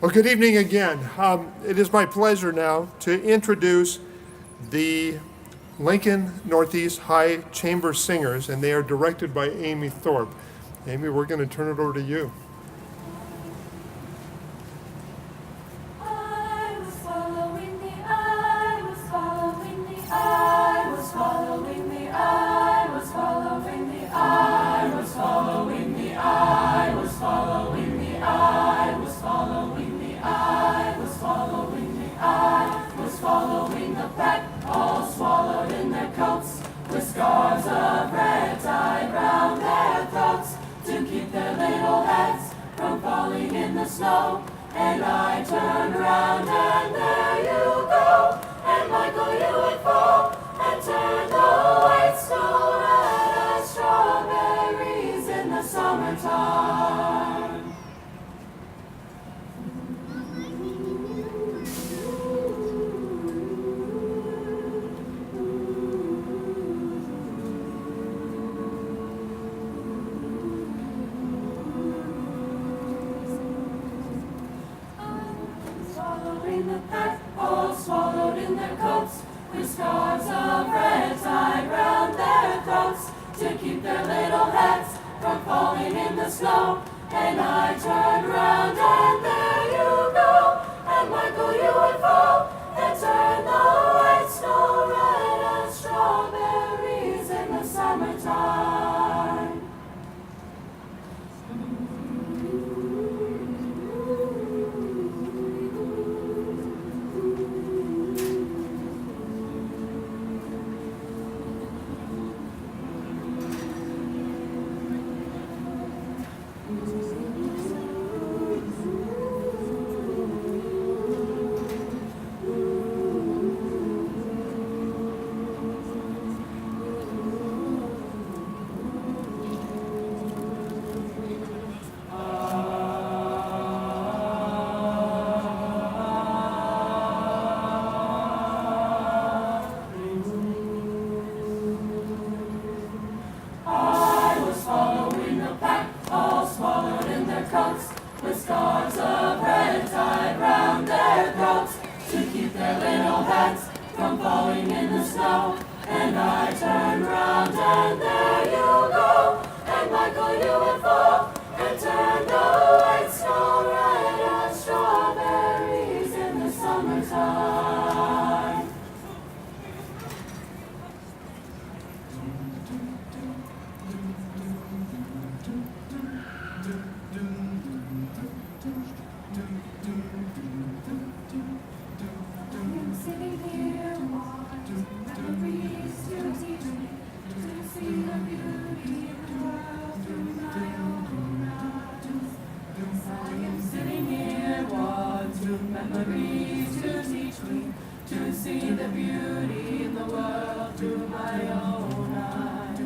Well, good evening again. It is my pleasure now to introduce the Lincoln Northeast High Chamber Singers, and they are directed by Amy Thorpe. Amy, we're going to turn it over to you. I was following the eye, was following the eye, was following the eye, was following the eye, was following the eye, was following the eye, was following the eye, was following the eye, was following the pack, all swallowed in their coats, with scarves of red tied round their throats, to keep their little heads from falling in the snow. And I turned round and there you go, and Michael, you would fall and turn the white snow red as strawberries in the summertime. Swallowing the pack, all swallowed in their coats, with scarves of red tied round their throats, to keep their little heads from falling in the snow. And I turned round and there you go, and Michael, you would fall and turn the white snow red as strawberries in the summertime. With scarves of red tied round their throats, to keep their little heads from falling in the snow. And I turned round and there you go, and Michael, you would fall and turn the white snow red as strawberries in the summertime. Sitting here, watching memories to teach me to see the beauty in the world through my own eyes. Yes, I am sitting here, watching memories to teach me to see the beauty in the world through my own eyes.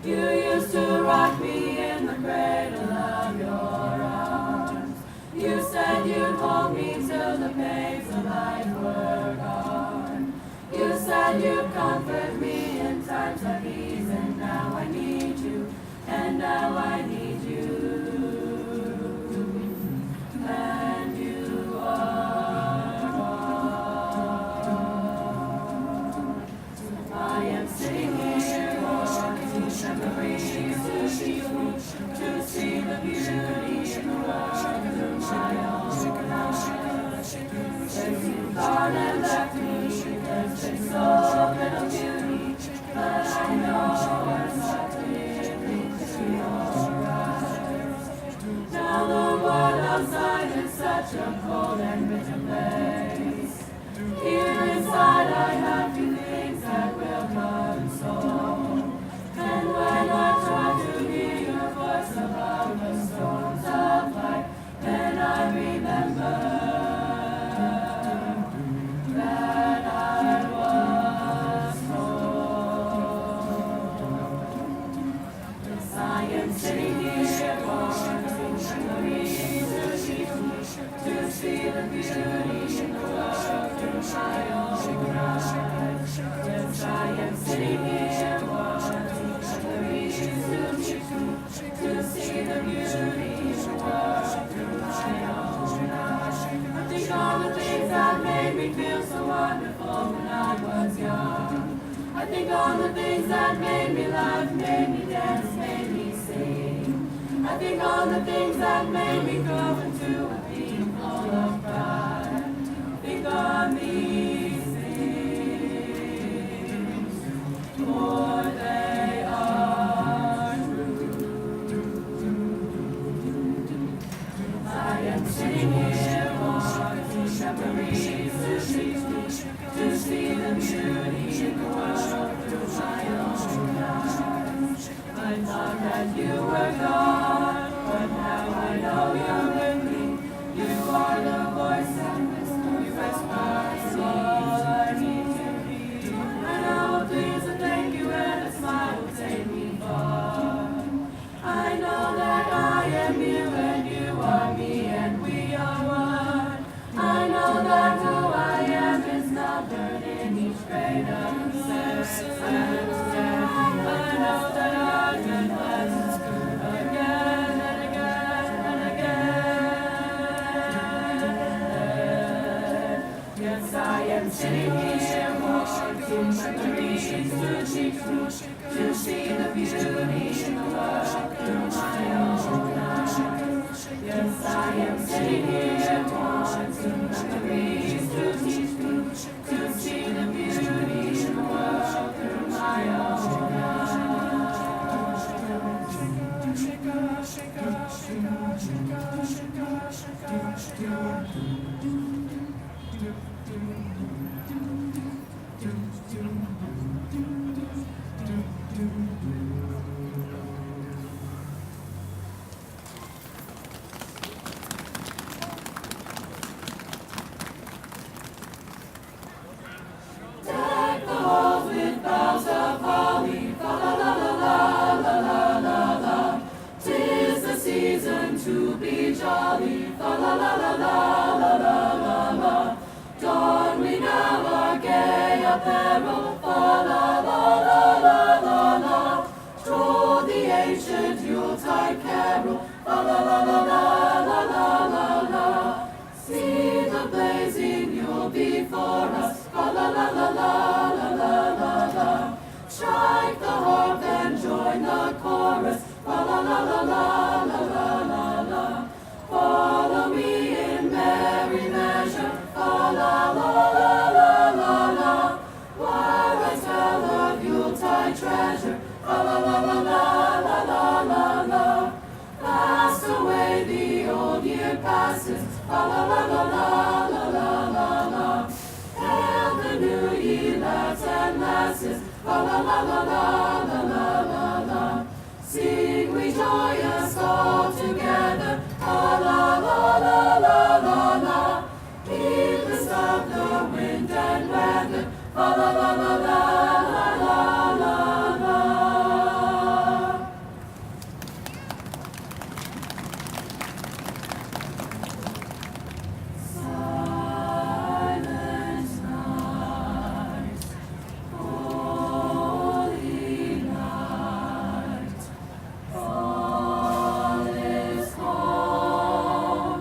You used to rock me in the cradle of your arms. You said you'd hold me till the pains of life were gone. You said you'd comfort me in times of ease, and now I need you, and now I need you. And you are gone. I am sitting here watching memories to teach me to see the beauty in the world through my own eyes. Since you've gone and left me, there's been so little beauty, but I know it's not living to your eyes. Now the world outside is such a cold and bitter place. Here inside I have few things that will console. And when I try to hear your voice above the storms of life, then I remember that I was told. Yes, I am sitting here watching memories to teach me to see the beauty in the world through my own eyes. Yes, I am sitting here watching memories to teach me to see the beauty in the world through my own eyes. think on the things that made me laugh, made me dance, made me sing. I think on the things that made me go into a beat full of pride. Think on these things, for they are true. I am sitting here watching memories to see the beauty in the world through my own eyes. I thought that you were gone, but now I know you're with me. You are the voice that whispers all I need to be. And I will please and thank you, and a smile will take me far. I know that I am you, and you are me, and we are one. I know that who I am is not burning each grade of success. I know that I can bless again and again and again. Yes, I am sitting here watching memories to see the beauty in the world through my own eyes. Yes, I am sitting here watching memories to see the beauty in the world through my own eyes. Deck the halls with boughs of holly, fa la la la la la la la la. 'Tis the season to be jolly, fa la la la la la la la la. Don we now our gay apparel, fa la la la la la la. Stroll the ancient Yuletide carol, fa la la la la la la la la. See the blazing Yule before us, fa la la la la la la la la. Strike the harp and join the chorus, fa la la la la la la la la. Follow me in merry measure, fa la la la la la la. While I tell of Yuletide treasure, fa la la la la la la la la. Fast away the old year passes, fa la la la la la la la la. Hail the new year, lads and lasses, fa la la la la la la la la. Sing we joyous all together, fa la la la la la la. Heedless of the wind and weather, fa la la la la la la la la. Silent night, holy night, all is calm.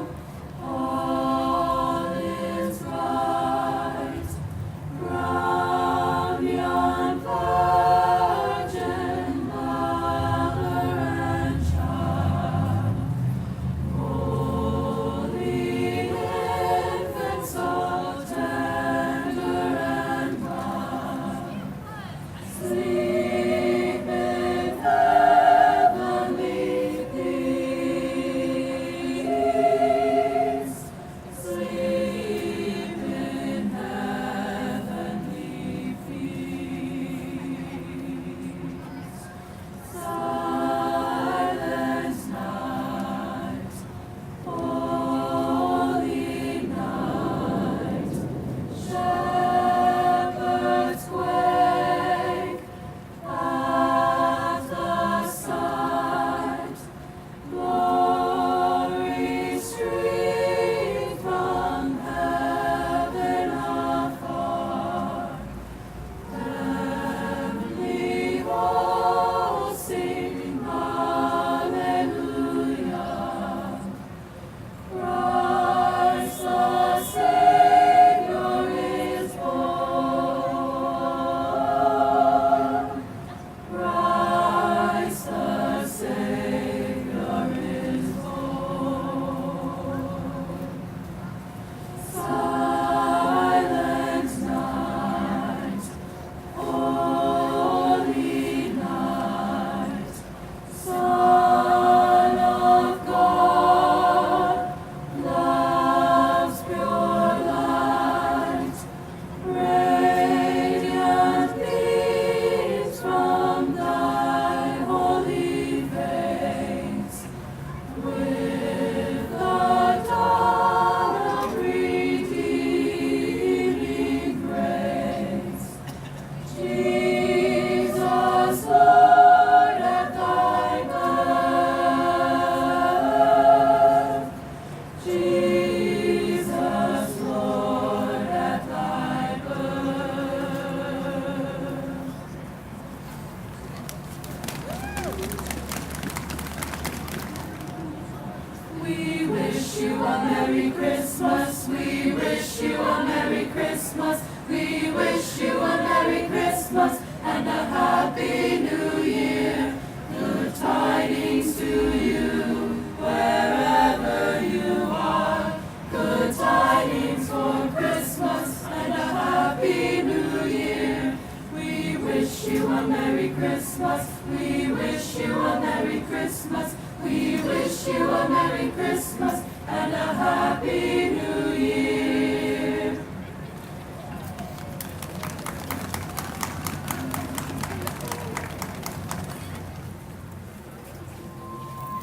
wish you a Merry Christmas. We wish you a Merry Christmas. We wish you a Merry Christmas and a Happy New Year.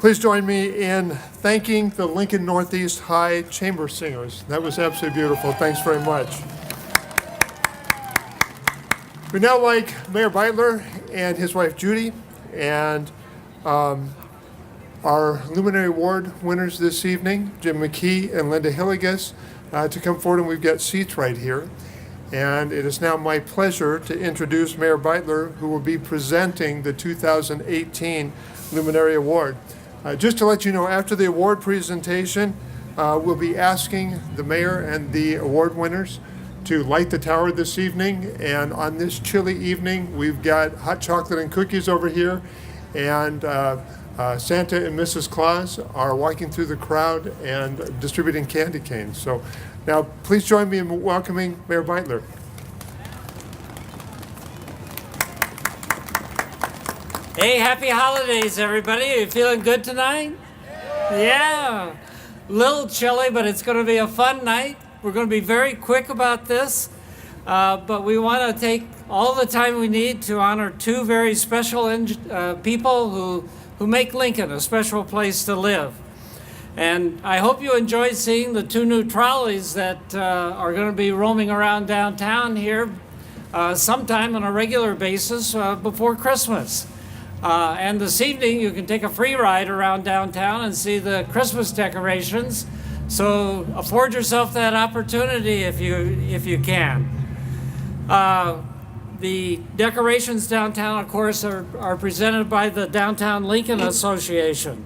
Please join me in thanking the Lincoln Northeast High Chamber Singers. That was absolutely beautiful. Thanks very much. We now like Mayor Beitler and his wife Judy and our Luminary Award winners this evening, Jim McKee and Linda Hillegas, to come forward, and we've got seats right here. And it is now my pleasure to introduce Mayor Beitler, who will be presenting the 2018 Luminary Award. Just to let you know, after the award presentation, we'll be asking the mayor and the award winners to light the tower this evening. And on this chilly evening, we've got hot chocolate and cookies over here, and Santa and Mrs. Claus are walking through the crowd and distributing candy canes. So now please join me in welcoming Mayor Beitler. Hey, happy holidays, everybody. Are you feeling good tonight? Yeah. A little chilly, but it's going to be a fun night. We're going to be very quick about this, but we want to take all the time we need to honor two very special people who make Lincoln a special place to live. And I hope you enjoyed seeing the two new trolleys that are going to be roaming around downtown here sometime on a regular basis before Christmas. And this evening you can take a free ride around downtown and see the Christmas decorations. So afford yourself that opportunity if you can. The decorations downtown, of course, are presented by the Downtown Lincoln Association.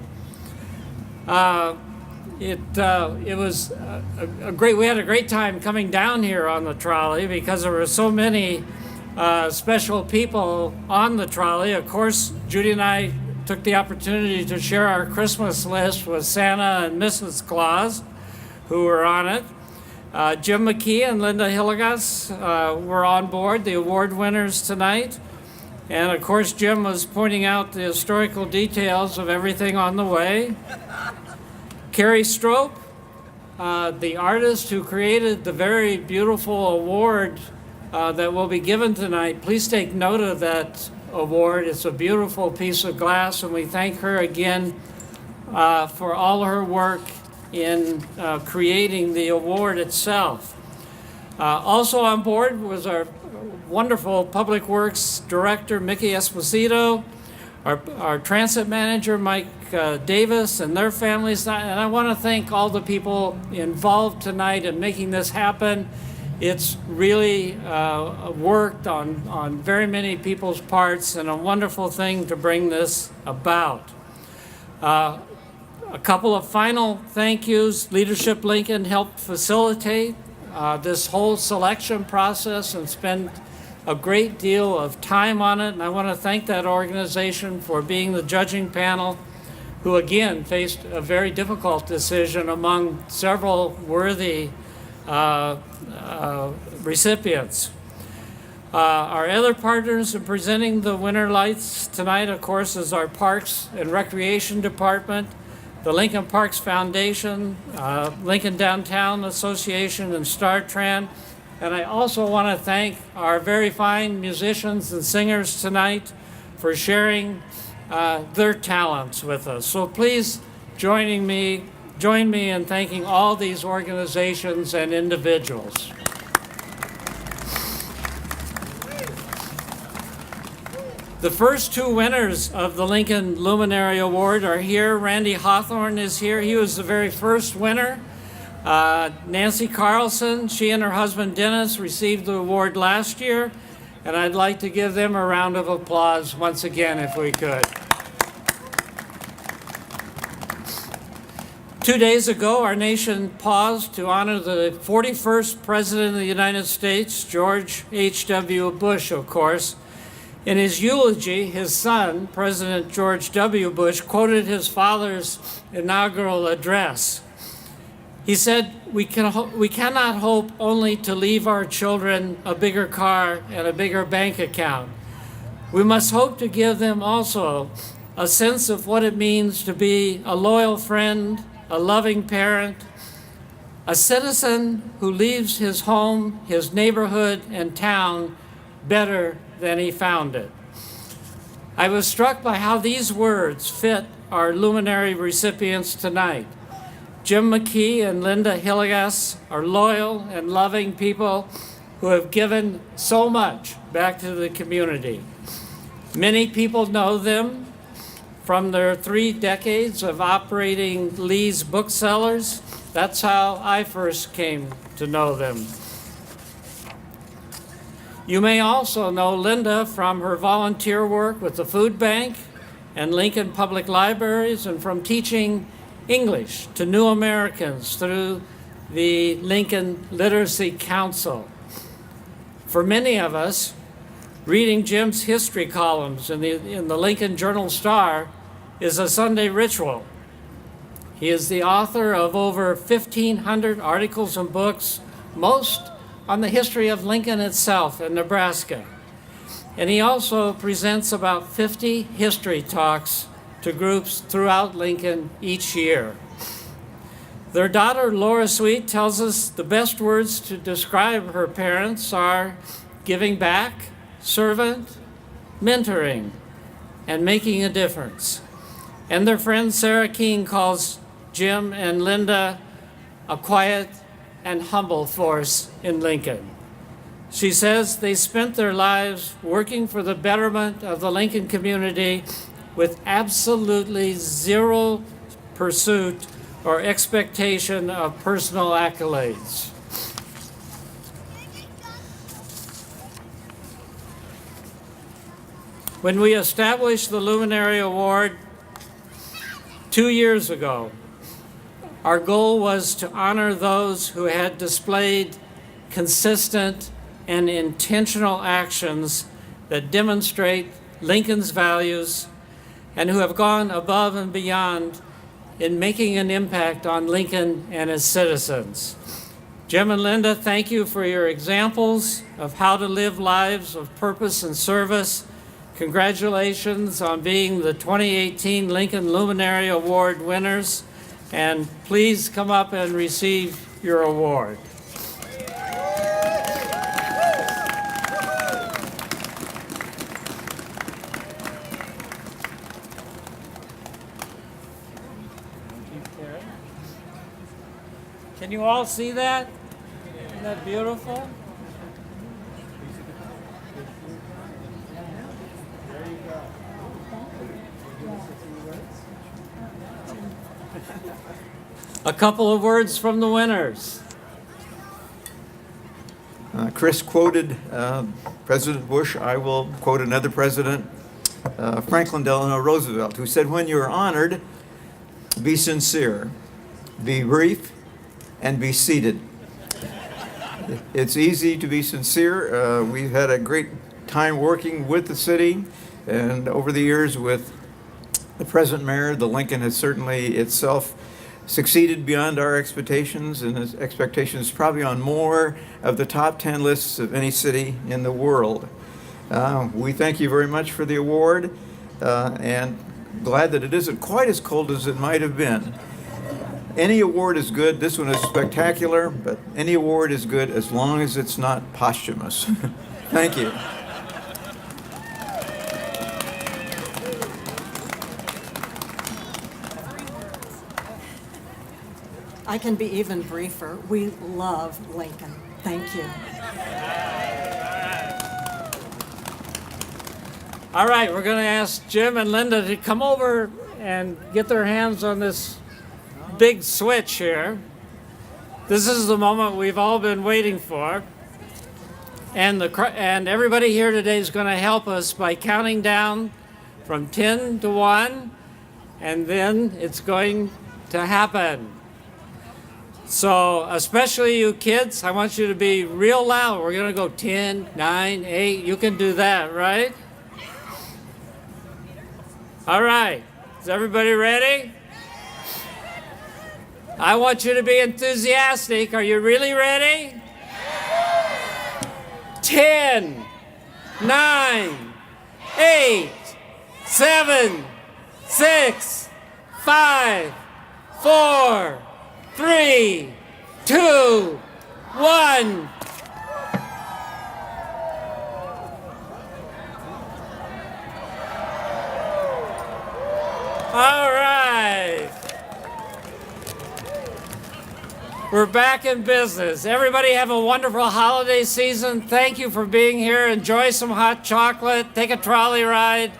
It was we had a great time coming down here on the trolley because there were so many special people on the trolley. Of course, Judy and I took the opportunity to share our Christmas list with Santa and Mrs. Claus, who were on it. Jim McKee and Linda Hillegas were on board, the award winners tonight. And of course, Jim was pointing out the historical details of everything on the way. Carrie Strope, the artist who created the very beautiful award that will be given tonight, please take note of that award. It's a beautiful piece of glass, and we thank her again for all her work in creating the award itself. Also on board was our wonderful Public Works Director, Mickey Esposito, our transit manager, Mike Davis, and their families. And I want to thank all the people involved tonight in making this happen. It's really worked on very many people's parts, and a wonderful thing to bring this about. A couple of final thank yous. Leadership Lincoln helped facilitate this whole selection process and spend a great deal of time on it. And I want to thank that organization for being the judging panel, who again faced a very difficult decision among several worthy recipients. Our other partners in presenting the winter lights tonight, of course, is our Parks and Recreation Department, the Lincoln Parks Foundation, Lincoln Downtown Association, and StarTran. And I also want to thank our very fine musicians and singers tonight for sharing their talents with us. So please join me in thanking all these organizations and individuals. The first two winners of the Lincoln Luminary Award are here. Randy Hawthorne is here. He was the very first winner. Nancy Carlson, she and her husband Dennis received the award last year, and I'd like to give them a round of applause once again if we could. 2 days ago, our nation paused to honor the 41st President of the United States, George H.W. Bush, of course. In his eulogy, his son, President George W. Bush, quoted his father's inaugural address. He said, we cannot hope only to leave our children a bigger car and a bigger bank account. We must hope to give them also a sense of what it means to be a loyal friend, a loving parent, a citizen who leaves his home, his neighborhood, and town better than he found it. I was struck by how these words fit our Luminary recipients tonight. Jim McKee and Linda Hillegas are loyal and loving people who have given so much back to the community. Many people know them from their 3 decades of operating Lee's booksellers. That's how I first came to know them. You may also know Linda from her volunteer work with the food bank and Lincoln Public Libraries, and from teaching English to new Americans through the Lincoln Literacy Council. For many of us, reading Jim's history columns in the Lincoln Journal-Star is a Sunday ritual. He is the author of over 1,500 articles and books, most on the history of Lincoln itself and Nebraska. And he also presents about 50 history talks to groups throughout Lincoln each year. Their daughter, Laura Sweet, tells us the best words to describe her parents are giving back, servant, mentoring, and making a difference. And their friend Sarah King calls Jim and Linda a quiet and humble force in Lincoln. She says they spent their lives working for the betterment of the Lincoln community with absolutely zero pursuit or expectation of personal accolades. When we established the Luminary Award 2 years ago, our goal was to honor those who had displayed consistent and intentional actions that demonstrate Lincoln's values and who have gone above and beyond in making an impact on Lincoln and its citizens. Jim and Linda, thank you for your examples of how to live lives of purpose and service. Congratulations on being the 2018 Lincoln Luminary Award winners, and please come up and receive your award. Can you all see that? Isn't that beautiful? A couple of words from the winners. Chris quoted President Bush. I will quote another president, Franklin Delano Roosevelt, who said, "When you're honored, be sincere, be brief, and be seated." It's easy to be sincere. We've had a great time working with the city, and over the years with the present mayor, the Lincoln has certainly itself succeeded beyond our expectations, and his expectations probably on more of the top 10 lists of any city in the world. We thank you very much for the award, and glad that it isn't quite as cold as it might have been. Any award is good. This one is spectacular, but any award is good as long as it's not posthumous. Thank you. I can be even briefer. We love Lincoln. Thank you. All right, we're going to ask Jim and Linda to come over and get their hands on this big switch here. This is the moment we've all been waiting for. And everybody here today is going to help us by counting down from 10 to 1, and then it's going to happen. So, especially you kids, I want you to be real loud. We're going to go 10, 9, 8. You can do that, right? All right. Is everybody ready? I want you to be enthusiastic. Are you really ready? 10, 9, 8. 8, 7, 6, 5, 4, 3, 2, 1. All right. We're back in business. Everybody have a wonderful holiday season. Thank you for being here. Enjoy some hot chocolate. Take a trolley ride.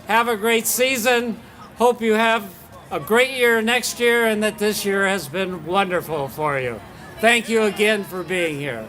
Have a great season. Hope you have a great year next year and that this year has been wonderful for you. Thank you again for being here.